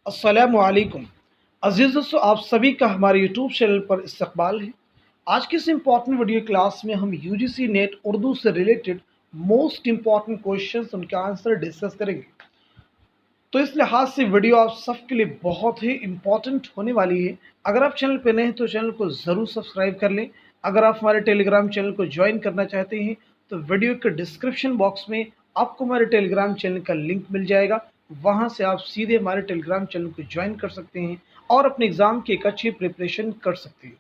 अस्सलामुअलैकुम अज़ीज़ दोस्तों, आप सभी का हमारे यूट्यूब चैनल पर इस्तकबाल है। आज की इस इम्पॉर्टेंट वीडियो क्लास में हम यूजीसी नेट उर्दू से रिलेटेड मोस्ट इम्पॉर्टेंट क्वेश्चंस उनके आंसर डिस्कस करेंगे। तो इस लिहाज से वीडियो आप सबके लिए बहुत ही इम्पॉर्टेंट होने वाली है। अगर आप चैनल पर नए हैं तो चैनल को ज़रूर सब्सक्राइब कर लें। अगर आप हमारे टेलीग्राम चैनल को ज्वाइन करना चाहते हैं तो वीडियो के डिस्क्रिप्शन बॉक्स में आपको हमारे टेलीग्राम चैनल का लिंक मिल जाएगा। वहां से आप सीधे हमारे टेलीग्राम चैनल को ज्वाइन कर सकते हैं और अपने एग्ज़ाम की एक अच्छी प्रिपरेशन कर सकते हैं।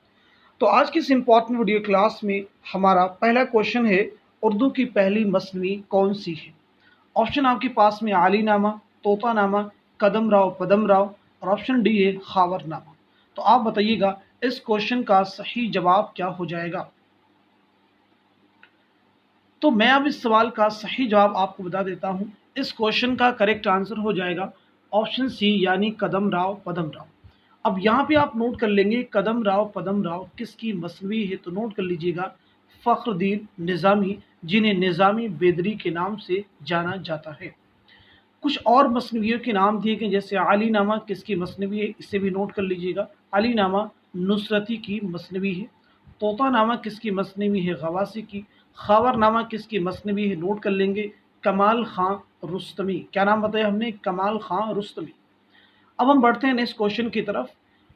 तो आज की इस इम्पॉर्टेंट वीडियो क्लास में हमारा पहला क्वेश्चन है, उर्दू की पहली मसनवी कौन सी है। ऑप्शन आपके पास में आली नामा, तोता नामा, कदम राव, पदम राव और ऑप्शन डी है खावर नामा। तो आप बताइएगा इस क्वेश्चन का सही जवाब क्या हो जाएगा। तो मैं अब इस सवाल का सही जवाब आपको बता देता हूं। इस क्वेश्चन का करेक्ट आंसर हो जाएगा ऑप्शन सी, यानी कदम राव पदम राव। अब यहाँ पे आप नोट कर लेंगे कदम राव पदम राव किसकी मसनवी है, तो नोट कर लीजिएगा फखरुद्दीन निज़ामी, जिन्हें निज़ामी बेदरी के नाम से जाना जाता है। कुछ और मसनवियों के नाम दिए गए, जैसे अली नामा किसकी मसनवी है, इसे भी नोट कर लीजिएगा। अली नामा नुसरती की मसनवी है। तोता नामा किसकी मसनवी है, गवासी की। खावर नामा किसकी मसनवी है, नोट कर लेंगे कमाल खां रुस्तमी। क्या नाम बताया हमने, कमाल खां रुस्तमी। अब हम बढ़ते हैं नेक्स्ट क्वेश्चन की तरफ।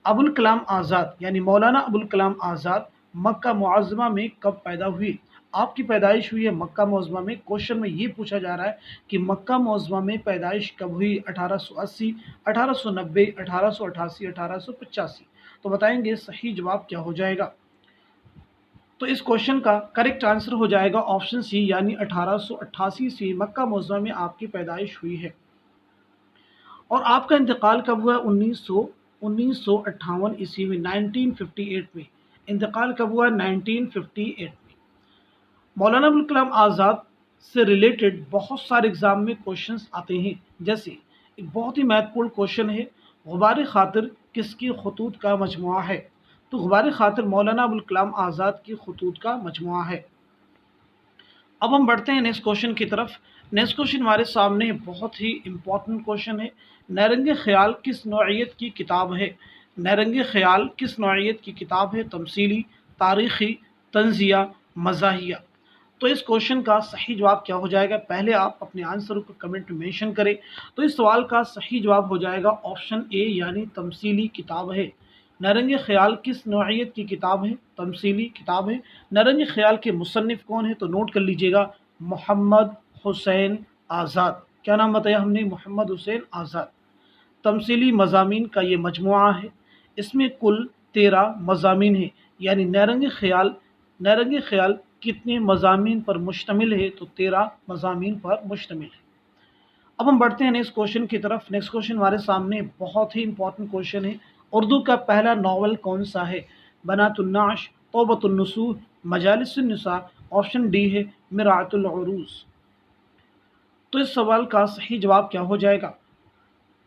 अबुल कलाम आज़ाद यानी मौलाना अबुल कलाम आज़ाद मक्का मुअज़्ज़मा में कब पैदा हुई। आपकी पैदाइश हुई है मक्का मुअज़्ज़मा में। क्वेश्चन में ये पूछा जा रहा है कि मक्का मुअज़्ज़मा में पैदाइश कब हुई, 1880, 1890, 1888, 1885। तो बताएंगे सही जवाब क्या हो जाएगा। तो इस क्वेश्चन का करेक्ट आंसर हो जाएगा ऑप्शन सी, यानी 1888 से मक्का मुअज़्ज़मा में आपकी पैदाइश हुई है। और आपका इंतकाल कब हुआ, 1958 ईस्वी में, 1958 में। इंतकाल कब हुआ, 1958 में। मौलाना अबुल कलाम आज़ाद से रिलेटेड बहुत सारे एग्जाम में क्वेश्चंस आते हैं। जैसे एक बहुत ही महत्वपूर्ण क्वेश्चन है, गुबार खातिर किसकी खतूत का मजमुआ है। तो गुबार खातिर मौलाना अबुल कलाम आज़ाद की खतूत का मजमुआ है। अब हम बढ़ते हैं नेक्स्ट क्वेश्चन की तरफ। नेक्स्ट क्वेश्चन हमारे सामने बहुत ही इंपॉर्टेंट क्वेश्चन है, नरंग ख्याल किस नौइयत की किताब है। नरंग ख्याल किस नौइयत की किताब है, तमसीली, तारीखी, तंजिया, मज़ाहिया। तो इस क्वेश्चन का सही जवाब क्या हो जाएगा, पहले आप अपने आंसर को कमेंट में मेंशन करें। तो इस सवाल का सही जवाब हो जाएगा ऑप्शन ए, यानी तमसीली किताब है। नरंग ख्याल किस नौइयत की किताब है, तमसीली किताब है। नरंग ख्याल के मुसन्निफ कौन है, तो नोट कर लीजिएगा मोहम्मद हुसैन आज़ाद। क्या नाम बताया हमने, मोहम्मद हुसैन आज़ाद। तमसीली मज़ामीन का ये मजमुआ है। इसमें कुल 13 मज़ामीन है, यानी नरंग ख्याल कितने मज़ामीन पर मुश्तमिल है, तो 13 मज़ामीन पर मुश्तमिल है। अब हम बढ़ते हैं नेक्स्ट क्वेश्चन की तरफ। नेक्स्ट क्वेश्चन हमारे सामने बहुत ही इंपॉर्टेंट क्वेश्चन है, उर्दू का पहला नावल कौन सा है। बनातुन्नाश, तौबतुन्नुसूह, मजालिसुन्निसा, ऑप्शन डी है मिरातुल उरूस। तो इस सवाल का सही जवाब क्या हो जाएगा।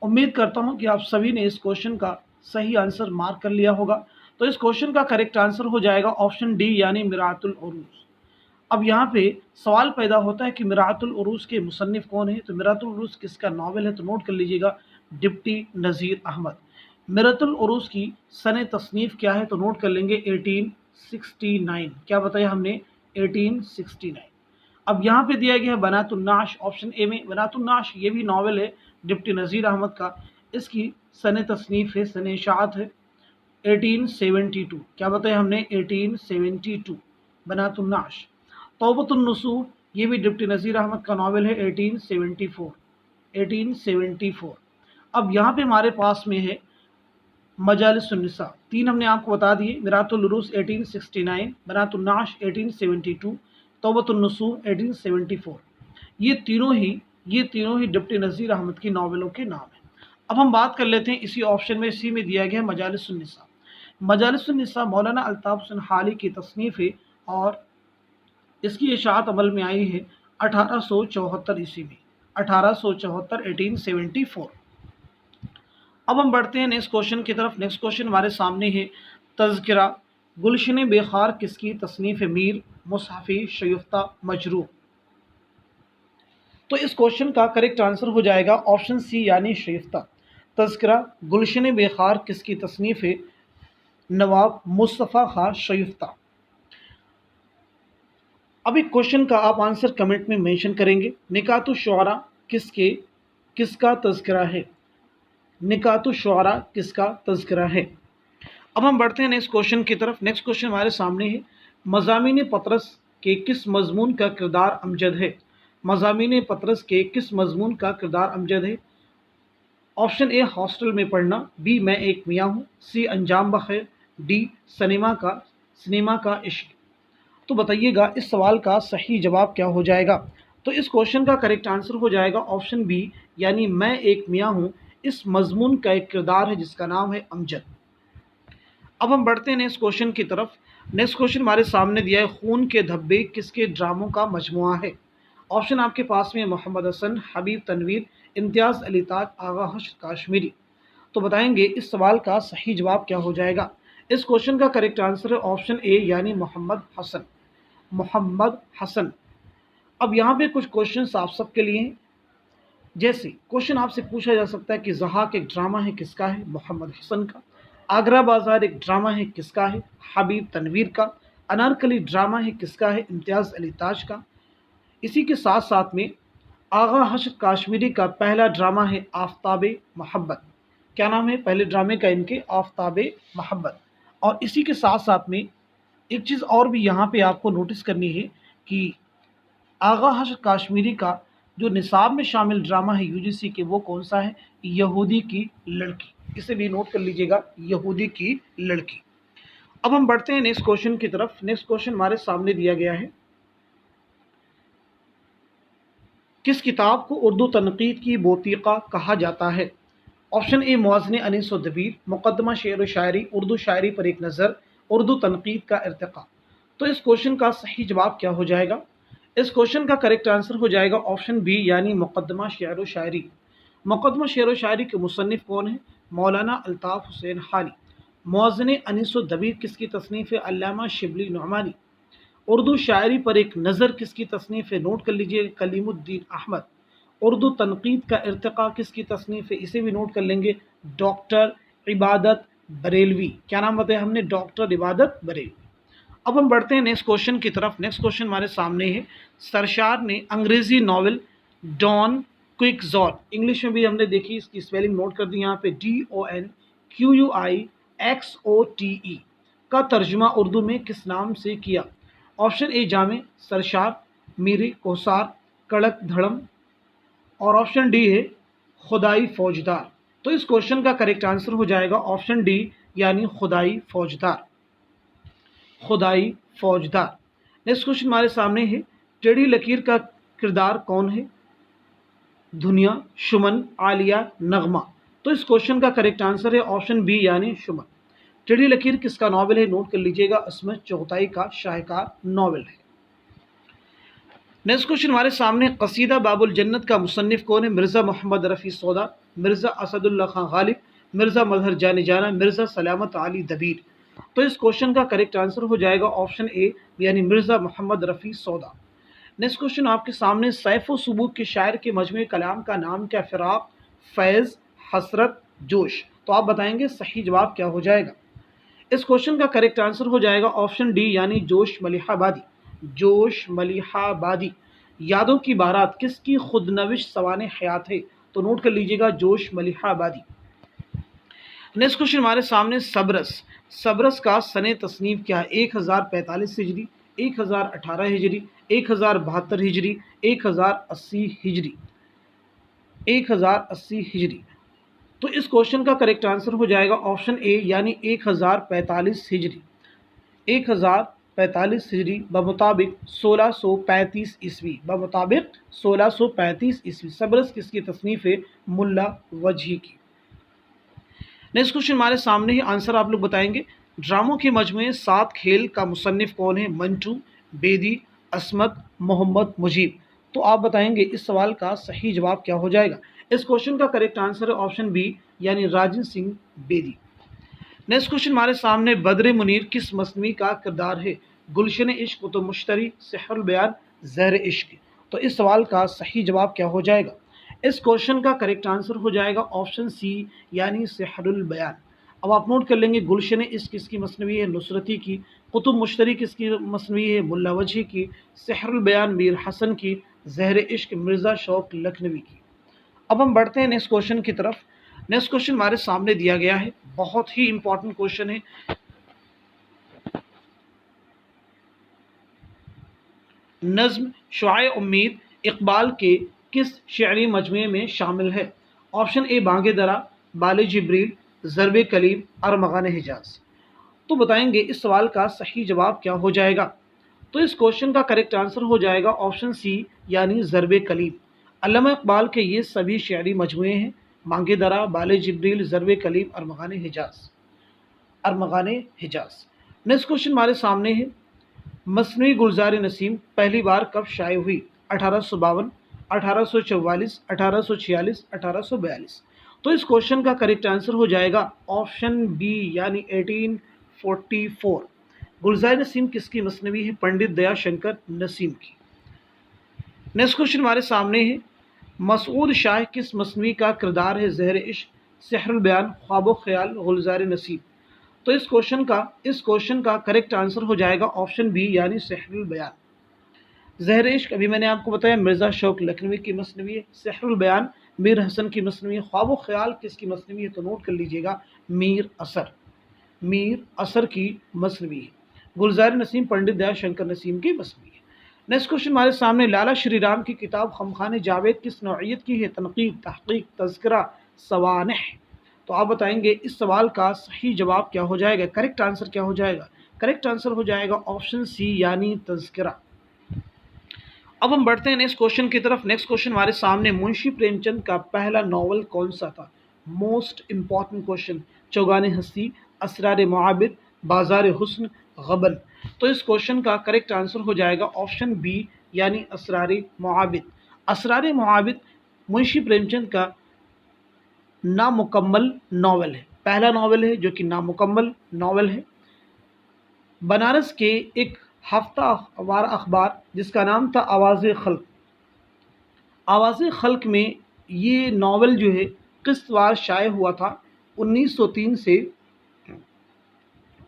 उम्मीद करता हूं कि आप सभी ने इस क्वेश्चन का सही आंसर मार्क कर लिया होगा। तो इस क्वेश्चन का करेक्ट आंसर हो जाएगा ऑप्शन डी, यानी मिरातुल उरूस। अब यहाँ पे सवाल पैदा होता है कि मिरातुल उरूस के मुसन्निफ कौन है। तो मिरातुल उरूस किसका नावल है, तो नोट कर लीजिएगा डिप्टी नज़ीर अहमद। मिरातुल उरूस की सन तसनीफ़ क्या है, तो नोट कर लेंगे 1869। क्या बताया हमने, 1869। अब यहाँ पे दिया गया है बनातुन्नाश, ऑप्शन ए में। बनातुन्नाश ये भी नावल है डिप्टी नज़ीर अहमद का। इसकी सन तसनीफ़ है, सन इशाअत है 1872। क्या बताया हमने, 1872 बनातुन्नाश। तौबतुन्नुसूह ये भी डिप्टी नज़ीर अहमद का नावल है, 1874। 1874। अब यहाँ पे हमारे पास में है मजालिसुन्निसा, तीन हमने आपको बता दिए। मिरातुल उरूस 1869, बनातुन्नाश 1872, तौबतुन्नुसूह 1874। ये तीनों ही डिप्टी नज़ीर अहमद की नावलों के नाम हैं। अब हम बात कर लेते हैं इसी ऑप्शन में, इसी में दिया गया है मजालिसुन्निसा। मजालिसुन्निसा मौलाना अल्ताफ़ हुसैन हाली की तसनीफ़ है और इसकी इशाअत अमल में आई है 1874 ईस्वी में। 1874, 1874। अब हम बढ़ते हैं नेक्स्ट क्वेश्चन की तरफ। नेक्स्ट क्वेश्चन हमारे सामने है, तज़किरा गुलशन बेखार किसकी तसनीफ़ है, मीर, मुसहफ़ी, शयुफ्ता, मजरूह। तो इस क्वेश्चन का करेक्ट आंसर हो जाएगा ऑप्शन सी, यानी शयुफ्ता। तज़किरा गुलशन बेखार किसकी तसनीफ़ है? नवाब मुस्तफ़ा खां शयुफ्ता। अब एक क्वेश्चन का आप आंसर कमेंट में मेंशन करेंगे। निकातुश शुअरा किसका तज़किरा है? निकातुश शुअरा किसका तज़किरा है? अब हम बढ़ते हैं नेक्स्ट क्वेश्चन की तरफ। नेक्स्ट क्वेश्चन हमारे सामने है, मज़ामीन पतरस के किस मज़मून का किरदार अमजद है? मज़ामीन पतरस के किस मज़मून का किरदार अमजद है? ऑप्शन ए हॉस्टल में पढ़ना, बी मैं एक मियाँ हूँ, सी अंजाम बखैर, डी सिनेमा का इश्क। तो बताइएगा इस सवाल का सही जवाब क्या हो जाएगा? तो इस क्वेश्चन का करेक्ट आंसर हो जाएगा ऑप्शन बी, यानी मैं एक मियाँ हूँ इस मजमून का एक किरदार है जिसका नाम है अमजद। अब हम बढ़ते हैं नेक्स्ट क्वेश्चन की तरफ। नेक्स्ट क्वेश्चन हमारे सामने दिया है, खून के धब्बे किसके ड्रामों का मजमुआ है? ऑप्शन आपके पास में मोहम्मद हसन, हबीब तनवीर, इम्तियाज़ अली ताज, आगा हश्र काश्मीरी। तो बताएंगे इस सवाल का सही जवाब क्या हो जाएगा? इस क्वेश्चन का करेक्ट आंसर है ऑप्शन ए, यानी मोहम्मद हसन। मोहम्मद हसन। अब यहाँ पे कुछ क्वेश्चन आप सबके लिए हैं। जैसे क्वेश्चन आपसे पूछा जा सकता है कि ज़हाक एक ड्रामा है, किसका है? मोहम्मद हसन का। आगरा बाजार एक ड्रामा है, किसका है? हबीब तनवीर का। अनारकली ड्रामा है, किसका है? इम्तियाज़ अली ताज का। इसी के साथ साथ में आगा हश्र काश्मीरी का पहला ड्रामा है आफ्ताबे मोहब्बत। क्या नाम है पहले ड्रामे का इनके? आफ्ताबे मोहब्बत। और इसी के साथ साथ में एक चीज़ और भी यहाँ पे आपको नोटिस करनी है कि आगा हश्र काश्मीरी का जो निसाब में शामिल ड्रामा है यूजीसी के, वो कौन सा है? यहूदी की लड़की। इसे भी नोट कर लीजिएगा, यहूदी की लड़की। अब हम बढ़ते हैं नेक्स्ट क्वेश्चन की तरफ। नेक्स्ट क्वेश्चन हमारे सामने दिया गया है, किस किताब को उर्दू तनकीद की बोतीक़ा कहा जाता है? ऑप्शन ए मुअज़्ज़िन अनीस व दबीर, मुक़द्दमा शेर व शायरी, उर्दू शायरी पर एक नज़र, उर्दू तनकीद का इर्तिक़ा। तो इस क्वेश्चन का सही जवाब क्या हो जाएगा? इस क्वेश्चन का करेक्ट आंसर हो जाएगा ऑप्शन बी, यानी मुक़द्दमा शेर व शायरी। मुक़द्दमा शेर व शायरी के मुसन्निफ़ कौन है? मौलाना अल्ताफ़ हुसैन हाली। मुअज़्ज़िन अनीस व दबीर किसकी तसनीफ़ है? अल्लामा शिबली नुअमानी। उर्दू शायरी पर एक नज़र किसकी तसनीफ़ है? नोट कर लीजिए, कलीमुद्दीन अहमद। उर्दू तनकीद का इर्तिक़ा किसकी तसनीफ़ है? इसे भी नोट कर लेंगे, डॉक्टर इबादत बरेलवी। क्या नाम बताया हमने? डॉक्टर इबादत बरेलवी। अब हम बढ़ते हैं नेक्स्ट क्वेश्चन की तरफ। नेक्स्ट क्वेश्चन हमारे सामने है, सरशार ने अंग्रेज़ी नावल डॉन क्विक्सोट, इंग्लिश में भी हमने देखी, इसकी स्पेलिंग नोट कर दी यहाँ पे, DONQUIXOTE का तर्जुमा उर्दू में किस नाम से किया? ऑप्शन ए जामे, सरशार, मीरे कोसार, कड़क धड़म, और ऑप्शन डी है खुदाई फौजदार। तो इस क्वेश्चन का करेक्ट आंसर हो जाएगा ऑप्शन डी, यानी खुदाई फौजदार। खुदाई फौजदार। नेक्स्ट क्वेश्चन हमारे सामने है, टेढ़ी लकीर का किरदार कौन है? दुनिया, शुमन, आलिया, नगमा। तो इस क्वेश्चन का करेक्ट आंसर है ऑप्शन बी, यानी शुमन। टेढ़ी लकीर किसका नावल है? नोट कर लीजिएगा, असमत चौगताई का शाहकार नावल है। नेक्स्ट क्वेश्चन हमारे सामने, कसीदा बाबुल जन्नत का मुसन्निफ कौन है? मिर्ज़ा मोहम्मद रफ़ी सौदा, मिर्ज़ा असदुल्ला खां गालिब, मिर्ज़ा मजहर जानी जाना, मिर्ज़ा सलामत अली दबीर। तो इस क्वेश्चन का करेक्ट आंसर हो जाएगा ऑप्शन ए, यानी मिर्ज़ा मोहम्मद रफ़ी सौदा। नेक्स्ट क्वेश्चन आपके सामने, सैफ़ व सबूत के शायर के मजमूए कलाम का नाम क्या? फ़िराक, फैज़, हसरत, जोश। तो आप बताएंगे सही जवाब क्या हो जाएगा? इस क्वेश्चन का करेक्ट आंसर हो जाएगा ऑप्शन डी, यानी जोश मलिहाबादी। जोश मलिहाबादी। यादों की बारात किसकी खुदनविश सवाने हयात है? तो नोट कर लीजिएगा, जोश मलिहाबादी। नेक्स्ट क्वेश्चन हमारे सामने, सबरस का सने तस्नीफ क्या है? 1045 हिजरी, 1018 हिजरी, 1072 हिजरी, 1080 हिजरी, 1080 हिजरी। तो इस क्वेश्चन का करेक्ट आंसर हो जाएगा ऑप्शन ए, यानी 1045 हिजरी। 1045 हिजरी बमुताबिक 1635 ईस्वी, बमुताबिक 1635 ईस्वी। सबरस किसकी तसनीफ़ है? मुल्ला वजही की। नेक्स्ट क्वेश्चन हमारे सामने ही, आंसर आप लोग बताएंगे। ड्रामों के मजमूए 7 खेल का मुसन्निफ कौन है? मंटू, बेदी, असमत, मोहम्मद मुजीब। तो आप बताएंगे इस सवाल का सही जवाब क्या हो जाएगा? इस क्वेश्चन का करेक्ट आंसर है ऑप्शन बी, यानी राजन सिंह बेदी। नेक्स्ट क्वेश्चन हमारे सामने, बद्र मुनीर किस मसनवी का किरदार है? गुलशन इश्क, कुतुब मुश्तरी, सिहरुल बयान, ज़हर इश्क। तो इस सवाल का सही जवाब क्या हो जाएगा? اس क्वेश्चन का करेक्ट आंसर हो जाएगा ऑप्शन सी यानी सेहरुल बयान। अब आप नोट कर लेंगे गुलशन इश्क किसकी मसनवी है, नुसरती की। कुतुब मुश्तरी किसकी मसनवी है, मुल्ला वजही की। सेहरुल बयान मीर हसन की। जहर इश्क मिर्ज़ा शौक लखनवी की। अब हम बढ़ते हैं नेक्स्ट क्वेश्चन की तरफ। नेक्स्ट क्वेश्चन हमारे सामने दिया गया है, बहुत ही इंपॉर्टेंट क्वेश्चन है। नज्म शुआए उम्मीद इकबाल के किस शेरी मजमूए में शामिल है? ऑप्शन ए बांगे दरा, बाले जिब्रील, ज़रब कलीम, अरमगान हिजाज। तो बताएंगे इस सवाल का सही जवाब क्या हो जाएगा। तो इस क्वेश्चन का करेक्ट आंसर हो जाएगा ऑप्शन सी यानी ज़रब कलीम। अल्लामा इकबाल के ये सभी शेरी मजमूए हैं, मांगे दरा, बाले जिब्रील, ज़रब कलीम, अरमगान हिजाज। नेक्स्ट क्वेश्चन हमारे सामने है, मसनवी गुलजार नसीम पहली बार कब शाये हुई? 1852, 1844, 1846, 1842। तो इस क्वेश्चन का करेक्ट आंसर हो जाएगा ऑप्शन बी यानी 1844। गुलजार नसीम किसकी मसनवी है? पंडित दया शंकर नसीम की। नेक्स्ट क्वेश्चन हमारे सामने है, मसूद शाह किस मसनवी का किरदार है? ज़हर इश्क, सेहरुल बयान, ख्वाब ख्याल, गुलजार नसीम। तो इस क्वेश्चन का करेक्ट आंसर हो जाएगा ऑप्शन बी यानी सेहरुल बयान। ज़हर इश्क अभी मैंने आपको बताया मिर्ज़ा शौक लखनवी की मसनवी है। सेहरुल बयान मीर हसन की मसनवी है। ख्वाब ख्याल किसकी मसनवी है? तो नोट कर लीजिएगा, मीर असर की मसनवी है। गुलजार नसीम पंडित दया शंकर नसीम की मसनवी है। नेक्स्ट क्वेश्चन हमारे सामने, लाला श्री राम की किताब खमखाने जावेद किस नौइयत की है? तनकीद, तहकीक, तज़किरा, सवानह। तो आप बताएंगे इस सवाल का सही जवाब क्या हो जाएगा, करेक्ट आंसर क्या हो जाएगा? करेक्ट आंसर हो जाएगा ऑप्शन सी यानी तज़किरा। अब हम बढ़ते हैं नेक्स्ट क्वेश्चन की तरफ। नेक्स्ट क्वेश्चन हमारे सामने, मुंशी प्रेमचंद का पहला नॉवल कौन सा था? Most important question. चौगाने हस्ती, असरार मुआबिद, बाजार हुस्न, गबन। तो इस क्वेश्चन का करेक्ट आंसर हो जाएगा ऑप्शन बी यानी असरार मुआबिद। असरार मुआबिद मुंशी प्रेमचंद का नामुकम्मल नॉवल है, पहला नॉवल है जो कि नामुकम्मल नॉवल है। बनारस के एक हफ्तावार अखबार जिसका नाम था आवाज़ खल्क, आवाज़ खल्क में ये नॉवल जो है किस्तवार शाये हुआ था 1903 से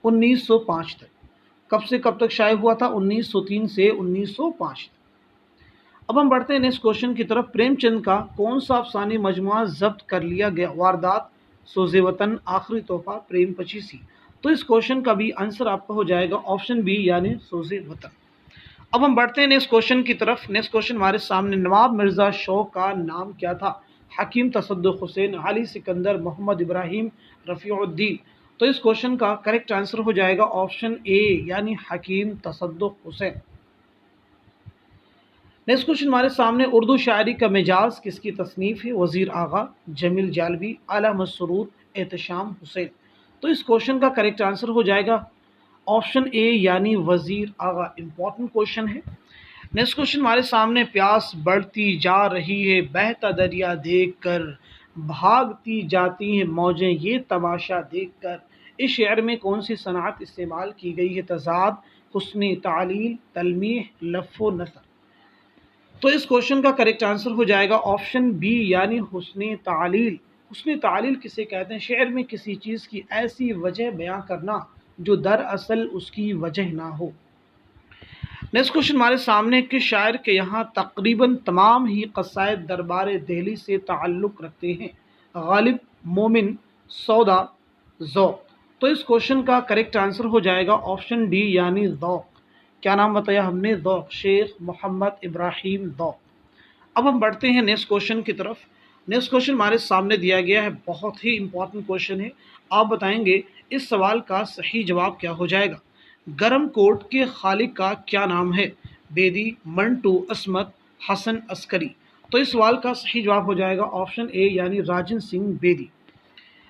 1905 तक। कब से कब तक शाये हुआ था? 1903 से 1905 तक। अब हम बढ़ते हैं नेक्स्ट क्वेश्चन की तरफ। प्रेमचंद का कौन सा अफसानी मजमुआ जब्त कर लिया गया? वारदात, सोज़े वतन, आखिरी तोहफा, प्रेम पचीसी। तो इस क्वेश्चन का भी आंसर आपका हो जाएगा ऑप्शन बी यानी सोज़े वतन। अब हम बढ़ते हैं नेक्स्ट क्वेश्चन की तरफ। नेक्स्ट क्वेश्चन हमारे सामने, नवाब मिर्ज़ा शौक का नाम क्या था? हकीम तसद्दुक़ हुसैन, अली सिकंदर, मोहम्मद इब्राहिम, रफ़ीउद्दीन। तो इस क्वेश्चन का करेक्ट आंसर हो जाएगा ऑप्शन ए यानी हकीम तसद्दुक़ हुसैन। नेक्स्ट क्वेश्चन हमारे सामने, उर्दू शायरी का मिजाज किसकी तसनीफ़ है? वज़ीर आगा, जमील जालबी, आला मसरूर, एहतशाम हुसैन। तो इस क्वेश्चन का करेक्ट आंसर हो जाएगा ऑप्शन ए यानी वज़ीर आगा। इंपॉर्टेंट क्वेश्चन है। नेक्स्ट क्वेश्चन हमारे सामने, प्यास बढ़ती जा रही है बहता दरिया देख कर, भागती जाती हैं मौजें ये तमाशा देख कर। इस शेर में कौन सी सनात इस्तेमाल की गई है? तज़ाद, हुस्न तालील, तलमीह, लफ़्फ़ो नसर। तो इस क्वेश्चन का करेक्ट आंसर हो जाएगा ऑप्शन बी यानी हुस्न तालील। हुस्न तालील किसे कहते हैं? शेर में किसी चीज़ की ऐसी वजह बयां करना जो दरअसल उसकी वजह ना हो। नेक्स्ट क्वेश्चन हमारे सामने, किस शायर के यहाँ तकरीबन तमाम ही कसायद दरबार दिल्ली से ताल्लुक़ रखते हैं? गालिब, मोमिन, सौदा, ज़ौक़। तो इस क्वेश्चन का करेक्ट आंसर हो जाएगा ऑप्शन डी यानी ज़ौक़। क्या नाम बताया हमने? ज़ौक़, शेख मोहम्मद इब्राहिम ज़ौक़। अब हम बढ़ते हैं नेक्स्ट क्वेश्चन की तरफ। नेक्स्ट क्वेश्चन हमारे सामने दिया गया है, बहुत ही इंपॉर्टेंट क्वेश्चन है। आप बताएंगे इस सवाल का सही जवाब क्या हो जाएगा। गरम कोट के खालिक का क्या नाम है? बेदी, मंटू, असमत, हसन अस्करी। तो इस सवाल का सही जवाब हो जाएगा ऑप्शन ए यानी राजन सिंह बेदी।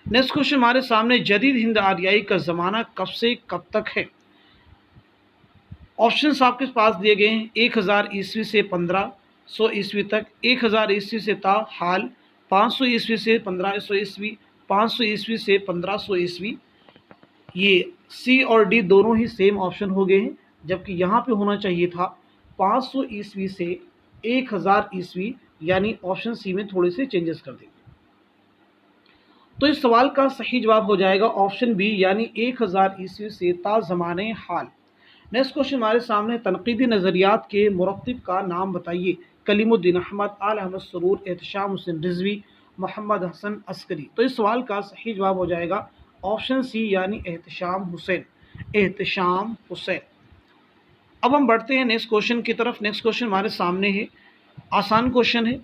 नेक्स्ट क्वेश्चन हमारे सामने, जदीद हिंद आर्याई का ज़माना कब से कब तक है? ऑप्शंस आपके पास दिए गए हैं। 1000 ईस्वी से 1500 ईस्वी तक, 1000 ईस्वी से हाल, 500 ईस्वी से 1500 ईस्वी, 500 ईस्वी से 1500 ईस्वी। ये सी और डी दोनों ही सेम ऑप्शन हो गए हैं, जबकि यहाँ पे होना चाहिए था 500 ईस्वी से 1000 ईस्वी, यानी ऑप्शन सी में थोड़े से चेंजेस कर देंगे। तो इस सवाल का सही जवाब हो जाएगा ऑप्शन बी यानी 1000 ईस्वी से ता ज़माने हाल। नेक्स्ट क्वेश्चन हमारे सामने, तनकीदी नज़रियात के मुरत्तिब का नाम बताइए। कलीमुद्दीन अहमद, आल अहमद सरूर, एहतशाम हुसैन रिजवी, मोहम्मद हसन अस्करी। तो इस सवाल का सही जवाब हो जाएगा ऑप्शन सी यानी एहतशाम हुसैन, एहतशाम हुसैन। अब हम बढ़ते हैं नेक्स्ट क्वेश्चन की तरफ। नेक्स्ट क्वेश्चन हमारे सामने है, आसान क्वेश्चन है।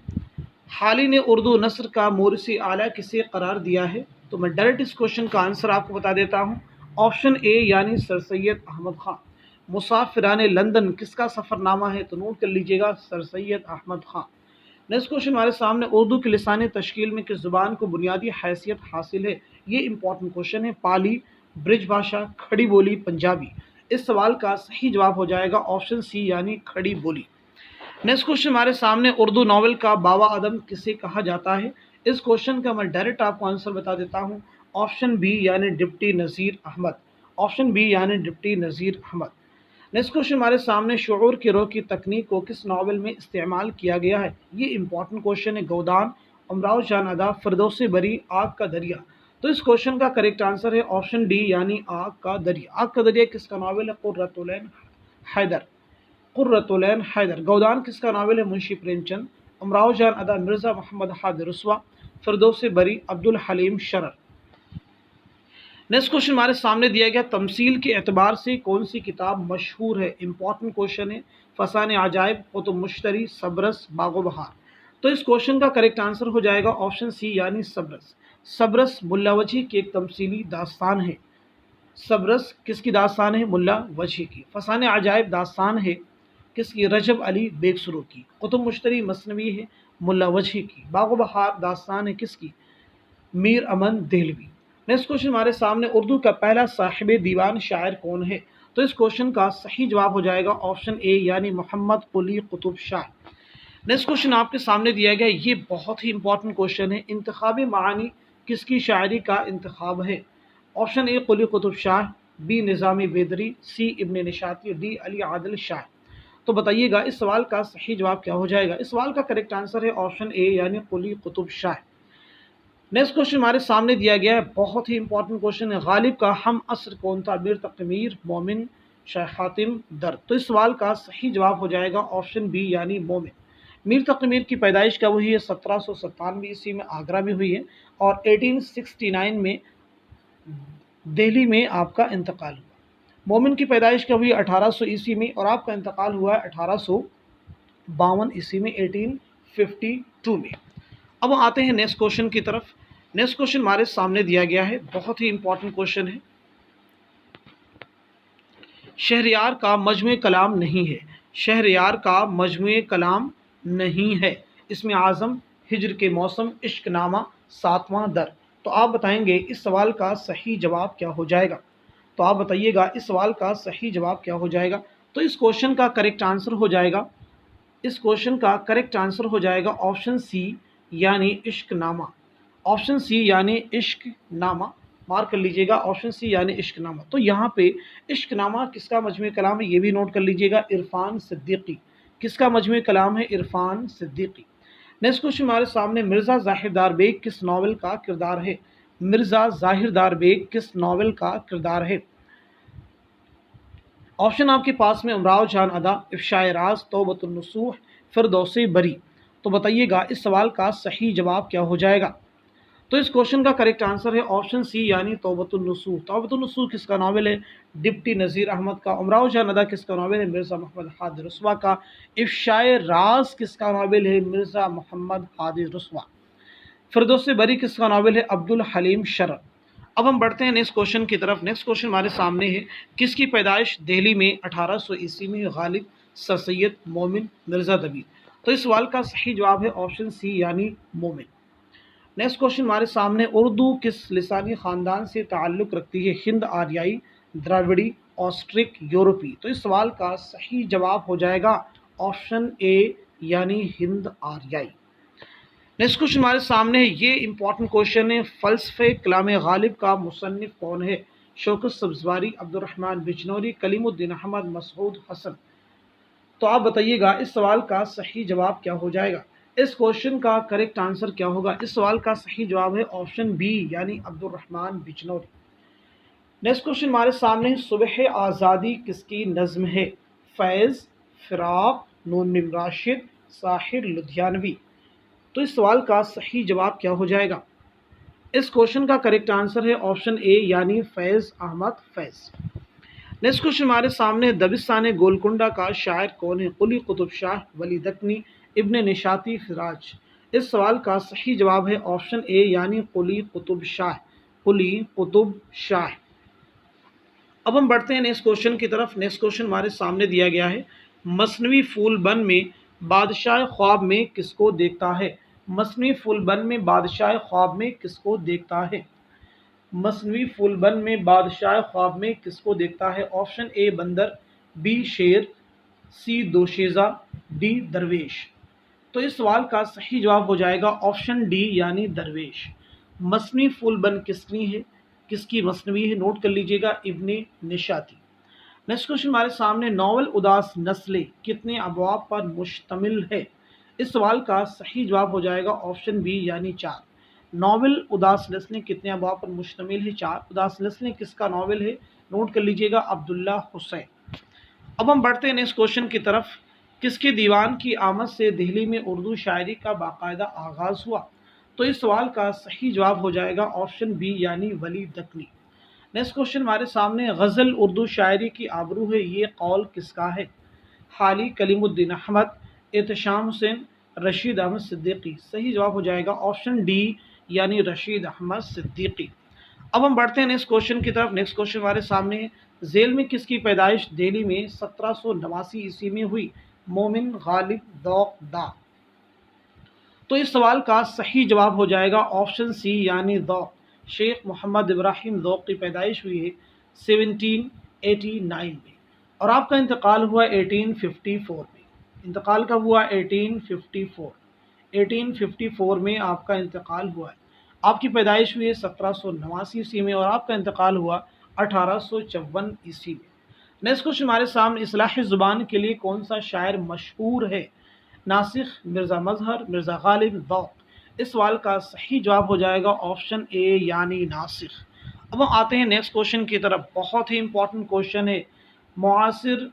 हाल ही ने उर्दू नस्र का मोरसी आला किसे करार दिया है? तो मैं डायरेक्ट इस क्वेश्चन का आंसर आपको बता देता हूँ। ऑप्शन ए यानी सर सैयद अहमद खान। मुसाफिरान लंदन किसका सफ़रनामा है? तो नोट कर लीजिएगा, Sir Syed Ahmad Khan. Next question हमारे सामने, उर्दू की लिसानी तश्कील में किस ज़ुबान को बुनियादी हैसियत हासिल है? ये इंपॉर्टेंट क्वेश्चन है। पाली, ब्रिज भाषा, खड़ी बोली, पंजाबी। इस सवाल का सही जवाब हो जाएगा ऑप्शन सी यानी खड़ी बोली। नेक्स्ट क्वेश्चन हमारे सामने, उर्दू नावल का बाबा आदम किसे कहा जाता है? इस क्वेश्चन का मैं डायरेक्ट आपको आंसर बता देता हूँ। ऑप्शन बी यानी डिप्टी नज़ीर अहमद, ऑप्शन बी यानी डिप्टी नज़ीर अहमद। नेक्स्ट क्वेश्चन हमारे सामने, शुऊर की रोह की तकनीक को किस नावल में इस्तेमाल किया गया है? ये इंपॉर्टेंट क्वेश्चन है। गोदान, अमराव जान अदा, फिरदौस बरी, आग का दरिया। तो इस क्वेश्चन का करेक्ट आंसर है ऑप्शन डी यानी आग का दरिया। आग का दरिया किसका नावल है? कुर्रतुलैन हैदर, कुर्रतुलैन हैदर। गोदान किसका नावल है? मुंशी प्रेमचंद। अमराव जान अदा मिर्ज़ा मोहम्मद हादी रुस्वा, फिरदौस बरी अब्दुल हलीम शरर। नेक्स्ट क्वेश्चन हमारे सामने दिया गया, तमसील के एतबार से कौन सी किताब मशहूर है? इंपॉर्टेंट क्वेश्चन है। फसाने अजायब, कुतुब मुश्तरी, सबरस, बागो बहार। तो इस क्वेश्चन का करेक्ट आंसर हो जाएगा ऑप्शन सी यानी सबरस। सबरस मुल्ला वजी की एक तमसीली दास्तान है। सबरस किसकी दास्तान है? मुल्ला वजी की। फसाने अजायब दास्तान है किसकी? रजब अली बेगसुरो की। कुतुब मुश्तरी मसनवी है मुल्ला वजी की। बागो बहार दास्तान है किसकी? मीर अमन देहलवी। नेक्स्ट क्वेश्चन हमारे सामने, उर्दू का पहला साहिब दीवान शायर कौन है? तो इस क्वेश्चन का सही जवाब हो जाएगा ऑप्शन ए यानी मोहम्मद कुली कुतुब शाह। नेक्स्ट क्वेश्चन आपके सामने दिया गया, ये बहुत ही इंपॉर्टेंट क्वेश्चन है। इंतखाबी मानी किसकी शायरी का इंतखाब है? Option A Quli Qutb Shah, B Nizami Bedari, C Ibne Nishati, D Ali Adil Shah. तो बताइएगा इस सवाल का सही जवाब क्या हो जाएगा? इस सवाल का करेक्ट आंसर है ऑप्शन ए यानी कुली कुतुब शाह। नेक्स्ट क्वेश्चन हमारे सामने दिया गया है, बहुत ही इंपॉर्टेंट क्वेश्चन है। गालिब का हम असर कौन था? मीर तकमीर, मोमिन, शाह हातिम, दर। तो इस सवाल का सही जवाब हो जाएगा ऑप्शन बी यानी मोमिन। मीर तकमीर की पैदाइश कब हुई है? 1797 ईस्वी में आगरा में हुई है और 1869 में दिल्ली में आपका इंतकाल हुआ। मोमिन की पैदाइश कब हुई? 1800 ईस्वी में और आपका इंतकाल हुआ है 1852 ईस्वी में, 1852 में। अब आते हैं नेक्स्ट क्वेश्चन की तरफ। नेक्स्ट क्वेश्चन हमारे सामने दिया गया है, बहुत ही इंपॉर्टेंट क्वेश्चन है। शहरयार का मजमू कलाम नहीं है। शहरयार का मजमू कलाम नहीं है। इसमें आज़म, हिजर के मौसम, इश्क नामा, सातवां दर। तो आप बताएंगे इस सवाल का सही जवाब क्या हो जाएगा? तो आप बताइएगा इस सवाल का सही जवाब क्या हो जाएगा? तो इस क्वेश्चन का करेक्ट आंसर हो जाएगा, इस क्वेश्चन का करेक्ट आंसर हो जाएगा ऑप्शन सी यानी इश्क नामा। ऑप्शन सी यानी इश्क नामा, मार्क कर लीजिएगा, ऑप्शन सी यानी इश्क नामा। तो यहाँ पे इश्क नामा किसका मजमू कलाम है? ये भी नोट कर लीजिएगा, इरफान सिद्दीकी। किसका मजमू कलाम है? इरफान सिद्दीकी। नेक्स्ट क्वेश्चन हमारे सामने, मिर्ज़ा ज़ाहिरदार बेग किस नावल का किरदार है? मिर्ज़ा ज़ाहिरदार बेग किस नावल का किरदार है? ऑप्शन आपके पास में उमराव जान अदा, इफ़शाए राज, तौबतुन नसूह, फिरदौसी बरी। तो बताइएगा इस सवाल का सही जवाब क्या हो जाएगा? तो इस क्वेश्चन का करेक्ट आंसर है ऑप्शन सी यानी तौबतुन नसूह। तौबतुन नसूह किसका नावल है? डिप्टी नज़ीर अहमद का। उमराव जान अदा किसका नावल है? मिर्ज़ा मोहम्मद हादी रुस्वा का। इफ़शाए राज किसका नावल है? मिर्ज़ा मोहम्मद हादी रुस्वा। फिरदौसी बरी किसका नावल है? अब्दुल हलीम शरर। अब हम बढ़ते हैं नेक्स्ट क्वेश्चन की तरफ। नेक्स्ट क्वेश्चन हमारे सामने है, किसकी पैदाइश दिल्ली में 1800 ईस्वी में? गालिब, सर सैयद, मोमिन, मिर्ज़ा दबीर। तो इस सवाल का सही जवाब है ऑप्शन सी यानी मोमिन। नेक्स्ट क्वेश्चन हमारे सामने, उर्दू किस लिसानी ख़ानदान से ताल्लुक़ रखती है? हिंद आर्याई, द्राविड़ी, ऑस्ट्रिक, यूरोपी। तो इस सवाल का सही जवाब हो जाएगा ऑप्शन ए यानी हिंद आर्याई। नेक्स्ट क्वेश्चन हमारे सामने है, ये इंपॉर्टेंट क्वेश्चन है। फ़लसफ़े कलाम गालिब का मुसन्निफ़ कौन है? शौकत सब्ज़वारी, अब्दुर्रहमान बिजनौरी, कलीमुद्दीन अहमद, मसऊद हसन। तो आप बताइएगा इस सवाल का सही जवाब क्या हो जाएगा? इस क्वेश्चन का करेक्ट आंसर क्या होगा? इस सवाल का सही जवाब है ऑप्शन बी यानी अब्दुर्रहमान बिजनौरी। नेक्स्ट क्वेश्चन हमारे सामने, सुबह आज़ादी किसकी नज़्म है? फैज़, फिराक, नून मिम राशिद, साहिर लुधियानवी। तो इस सवाल का सही जवाब क्या हो जाएगा? इस क्वेश्चन का करेक्ट आंसर है ऑप्शन ए यानी फैज़ अहमद फैज़। नेक्स्ट क्वेश्चन हमारे सामने, दबिस्तान गोलकुंडा का शायर कौन है? कुली कुतुब शाह, वली दक्नी, इब्न निशाती, फिराज। इस सवाल का सही जवाब है ऑप्शन ए यानी कुली कुतुब शाह, कुली कुतुब शाह। अब हम बढ़ते हैं नेक्स्ट क्वेश्चन की तरफ। नेक्स्ट क्वेश्चन हमारे सामने दिया गया है, मसनवी फूल बन में बादशाह ख्वाब में किसको देखता है? मसनवी फूल बन में बादशाह ख्वाब में किसको देखता है? मसनवी फूल बन में बादशाह ख्वाब में किसको देखता है? ऑप्शन ए बंदर, बी शेर, सी दोशीज़ा, डी दरवेश। तो इस सवाल का सही जवाब हो जाएगा ऑप्शन डी यानी दरवेश। मसनवी फूल बन किसकी मसनवी है? नोट कर लीजिएगा, इब्ने निशाती। नेक्स्ट क्वेश्चन हमारे सामने, नॉवल उदास नस्लें कितने अबवाब पर मुश्तमिल है? इस सवाल का सही जवाब हो जाएगा ऑप्शन बी यानी 4। नॉवल उदास नस्लें कितने अबवाब पर मुश्तमिल है? 4। उदास नस्लें किसका नॉवल है? नोट कर लीजिएगा, अब्दुल्ला हुसैन। अब हम बढ़ते हैं नेक्स्ट क्वेश्चन की तरफ। किसके दीवान की आमद से दिल्ली में उर्दू शायरी का बाकायदा आगाज़ हुआ? तो इस सवाल का सही जवाब हो जाएगा ऑप्शन बी यानी वली दक्नी। नेक्स्ट क्वेश्चन हमारे सामने, गज़ल उर्दू शायरी की आबरू है, ये कौल किसका है? हाली कलीमुद्दीन अहमद, एहतशाम हुसैन, रशीद अहमद सिद्दीकी। सही जवाब हो जाएगा ऑप्शन डी यानी रशीद अहमद सिद्दीकी। अब हम बढ़ते हैं नेक्स्ट क्वेश्चन की तरफ। नेक्स्ट क्वेश्चन हमारे सामने है, झेल में किसकी पैदाइश दिल्ली में 1789 ईस्वी में हुई? मोमिन गालिब दौक दा। तो इस सवाल का सही जवाब हो जाएगा ऑप्शन सी यानी दौक। शेख मोहम्मद इब्राहिम दौक की पैदाइश हुई है 1789 में और आपका इंतकाल हुआ 1854 में। इंतकाल कब हुआ? 1854। 1854 में आपका इंतकाल हुआ है। आपकी पैदाइश हुई है 1789 ईस्वी में और आपका इंतकाल हुआ 1854 ईस्वी में। नेक्स्ट क्वेश्चन हमारे सामने, इस्लाह ज़ुबान के लिए कौन सा शायर मशहूर है? नासिख, मिर्ज़ा मजहर, मिर्ज़ा गालिब, दौक। इस सवाल का सही जवाब हो जाएगा ऑप्शन ए यानी नासिख। अब हम आते हैं नेक्स्ट क्वेश्चन की तरफ। बहुत ही इंपॉर्टेंट क्वेश्चन है, मुआसिर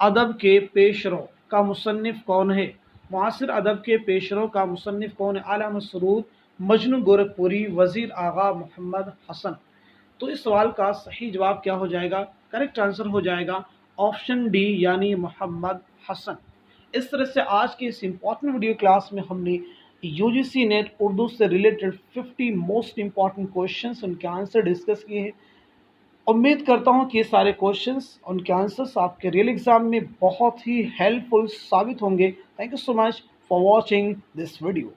अदब के पेशरो का मुसन्निफ कौन है? मुआसिर अदब के पेशरो का मुसन्निफ कौन है? आला मसरूद, मजनू गोरखपुरी, वज़ीर आगा मोहम्मद हसन। तो इस सवाल का सही जवाब क्या हो जाएगा? करेक्ट आंसर हो जाएगा ऑप्शन डी यानी मोहम्मद हसन। इस तरह से आज के इस इंपॉर्टेंट वीडियो क्लास में हमने यूजीसी नेट उर्दू से रिलेटेड 50 मोस्ट इंपॉर्टेंट क्वेश्चंस, उनके आंसर डिस्कस किए हैं। उम्मीद करता हूं कि ये सारे क्वेश्चंस, उनके आंसर्स आपके रियल एग्जाम में बहुत ही हेल्पफुल साबित होंगे। Thank you so much for watching this video.